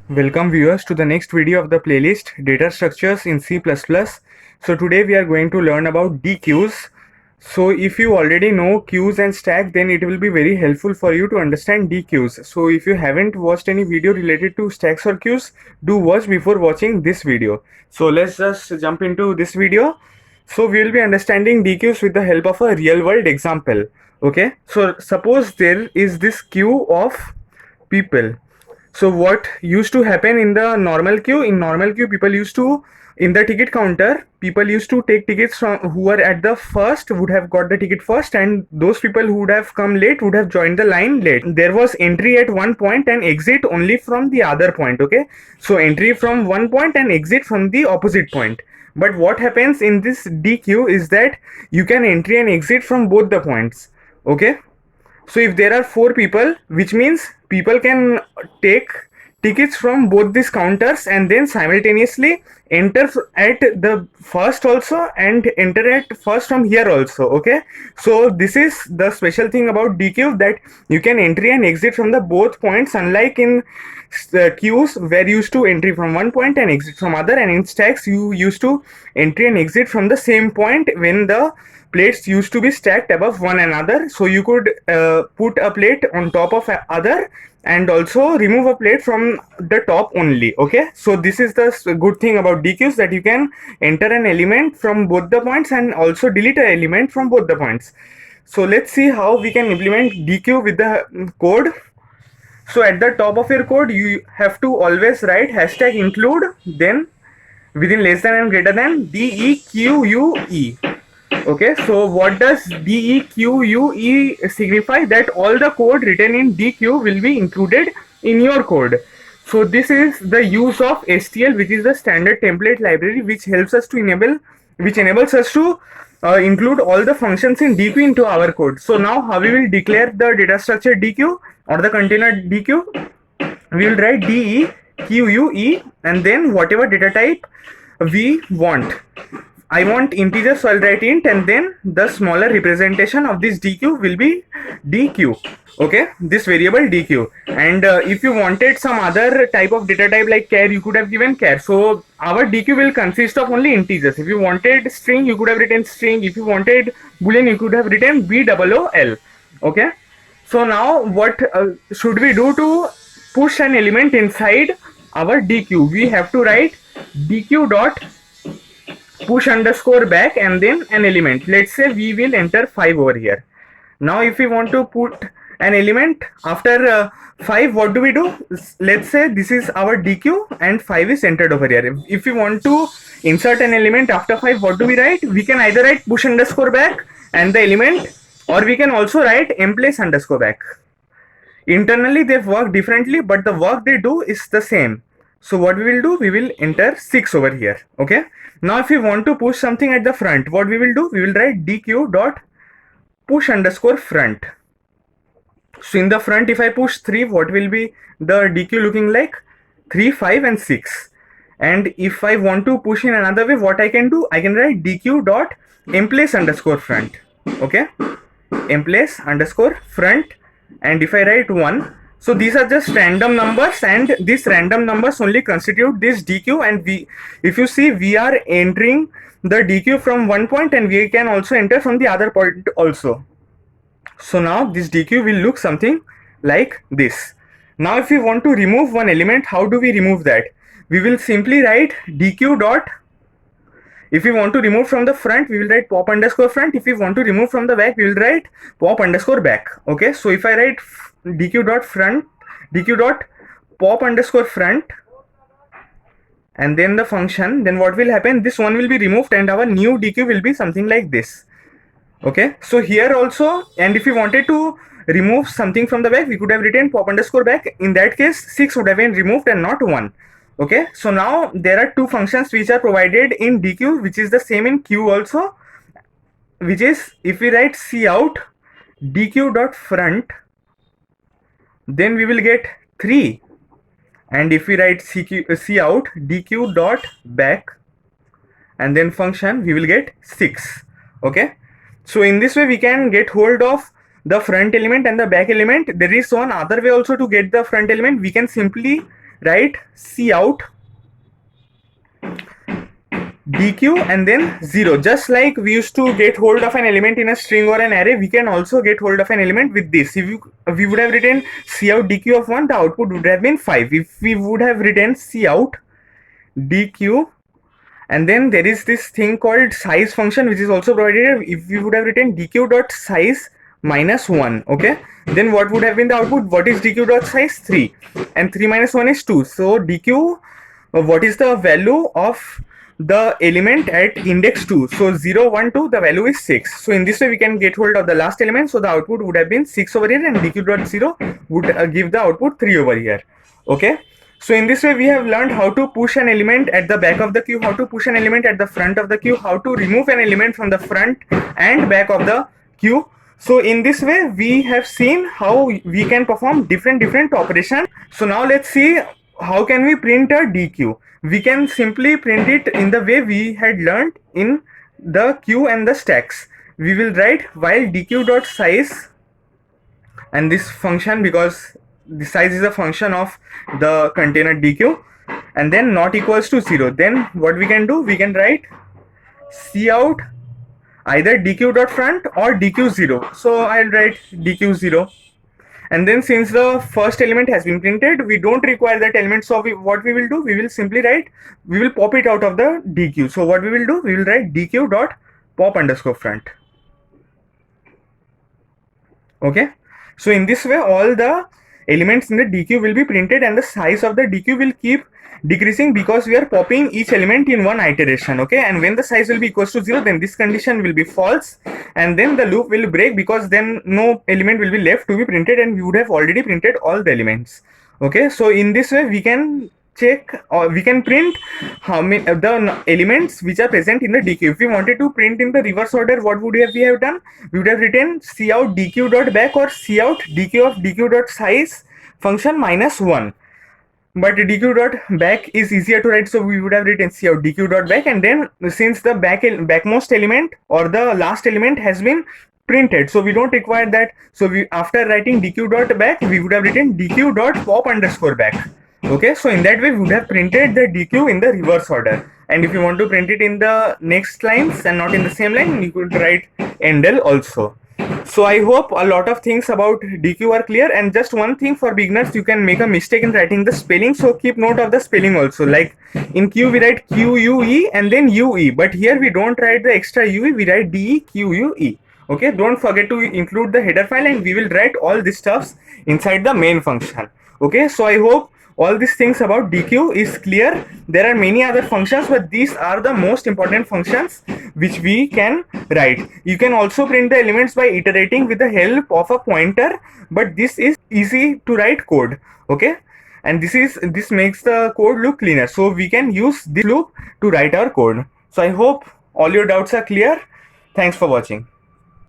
Welcome viewers to the next video of the playlist Data Structures in C++. So today we are going to learn about dequeues. So if you already know queues and stack, then it will be very helpful for you to understand dequeues. So if you haven't watched any video related to stacks or queues, do watch before watching this video. So let's just jump into this video. So we will be understanding dequeues with the help of a real world example. Okay, so suppose there is this queue of people. So what used to happen in the normal queue? In normal queue, people used to, in the ticket counter, people used to take tickets from who were at the first would have got the ticket first, and those people who would have come late would have joined the line late. There was entry at one point and exit only from the other point. Okay, so entry from one point and exit from the opposite point. But what happens in this DQ is that you can entry and exit from both the points. Okay, so if there are four people, which means people can take tickets from both these counters and then simultaneously enter at the first also and enter at first from here also. Okay, so this is the special thing about DQ, that you can entry and exit from the both points, unlike in queues where you used to entry from one point and exit from other, and in stacks you used to entry and exit from the same point when the plates used to be stacked above one another. So you could put a plate on top of other and also remove a plate from the top only. Okay, so this is the good thing about DQs, that you can enter an element from both the points and also delete an element from both the points. So let's see how we can implement DQ with the code. So at the top of your code, you have to always write hashtag include, then within less than and greater than DEQUE. Okay, so what does DEQUE signify? That all the code written in DQ will be included in your code. So this is the use of STL, which is the standard template library, which helps us to enables us to include all the functions in DQ into our code. So now how we will declare the data structure DQ or the container DQ? We will write DEQUE and then whatever data type we want. I want integer, so I'll write int, and then the smaller representation of this DQ will be DQ. Okay, this variable DQ. And if you wanted some other type of data type like char, you could have given char. So our DQ will consist of only integers. If you wanted string, you could have written string. If you wanted boolean, you could have written BOOL. Okay, so now what should we do to push an element inside our DQ? We have to write DQ dot push underscore back and then an element. Let's say we will enter 5 over here. Now if we want to put an element after 5, what do we do? Let's say this is our DQ and 5 is entered over here. If we want to insert an element after 5, what do we write? We can either write push underscore back and the element, or we can also write emplace underscore back. Internally they work differently, but the work they do is the same. So what we will do, we will enter 6 over here. Okay, now if we want to push something at the front, what we will do, we will write DQ dot push underscore front. So in the front, if I push 3, what will be the DQ looking like? 3, 5 and 6. And if I want to push in another way, what I can do, I can write DQ dot emplace underscore front. Okay, emplace underscore front. And if I write 1, so these are just random numbers, and these random numbers only constitute this DQ. And if you see, we are entering the DQ from one point and we can also enter from the other point also. So now this DQ will look something like this. Now if we want to remove one element, how do we remove that? We will simply write DQ dot, if we want to remove from the front, we will write pop underscore front. If we want to remove from the back, we will write pop underscore back. Okay, so if I write DQ dot front, DQ dot pop underscore front, and then the function, then what will happen? This one will be removed and our new DQ will be something like this. Okay, so here also, and if we wanted to remove something from the back, we could have written pop underscore back. In that case, 6 would have been removed and not 1. Okay, so now there are two functions which are provided in DQ, which is the same in Q also, which is if we write cout DQ dot front, then we will get 3, and if we write cout DQ dot back and then function, we will get 6. Okay, so in this way we can get hold of the front element and the back element. There is one other way also to get the front element. We can simply write cout dq and then 0. Just like we used to get hold of an element in a string or an array, we can also get hold of an element with this. If we would have written cout dq of 1, the output would have been 5. If we would have written cout dq, and then there is this thing called size function which is also provided. If we would have written dq dot size minus 1, okay, then what would have been the output? What is dq dot size? 3, and 3 minus 1 is 2. So dq, what is the value of the element at index 2? So 0 1 2, the value is 6. So in this way we can get hold of the last element. So the output would have been 6 over here, and dq dot 0 would give the output 3 over here. Okay, so in this way we have learned how to push an element at the back of the queue, how to push an element at the front of the queue, how to remove an element from the front and back of the queue. So in this way we have seen how we can perform different operations. So now let's see how can we print a dq. We can simply print it in the way we had learned in the queue and the stacks. We will write while dq dot size, and this function, because the size is a function of the container dq, and then not equals to 0. Then what we can do, we can write cout either dq dot front or dq 0. So I'll write dq 0, and then since the first element has been printed, we don't require that element. So what we will do, we will simply write, we will pop it out of the dq. So what we will do, we will write dq dot pop underscore front. Okay, so in this way all the elements in the dq will be printed, and the size of the dq will keep decreasing because we are popping each element in one iteration. Okay, and when the size will be equals to 0, then this condition will be false, and then the loop will break, because then no element will be left to be printed, and we would have already printed all the elements. Okay, so in this way we can check, or we can print how many the elements which are present in the dq. If we wanted to print in the reverse order, what would we have done? We would have written cout dq dot back or cout dq of dq dot size function minus 1. But dq dot back is easier to write, so we would have written cout dq dot back, and then since the backmost element or the last element has been printed, so we don't require that. So we, after writing dq dot back, we would have written dq dot pop underscore back. Okay, so in that way we would have printed the dq in the reverse order. And if you want to print it in the next lines and not in the same line, you could write endl also. So I hope a lot of things about dq are clear. And just one thing for beginners, you can make a mistake in writing the spelling, so keep note of the spelling also. Like in q we write que and then ue, but here we don't write the extra ue, we write deque. Okay, don't forget to include the header file, and we will write all these stuffs inside the main function. Okay, so I hope all these things about dq is clear. There are many other functions, but these are the most important functions which we can write. You can also print the elements by iterating with the help of a pointer, but this is easy to write code. Okay, and this makes the code look cleaner, so we can use this loop to write our code. So I hope all your doubts are clear. Thanks for watching.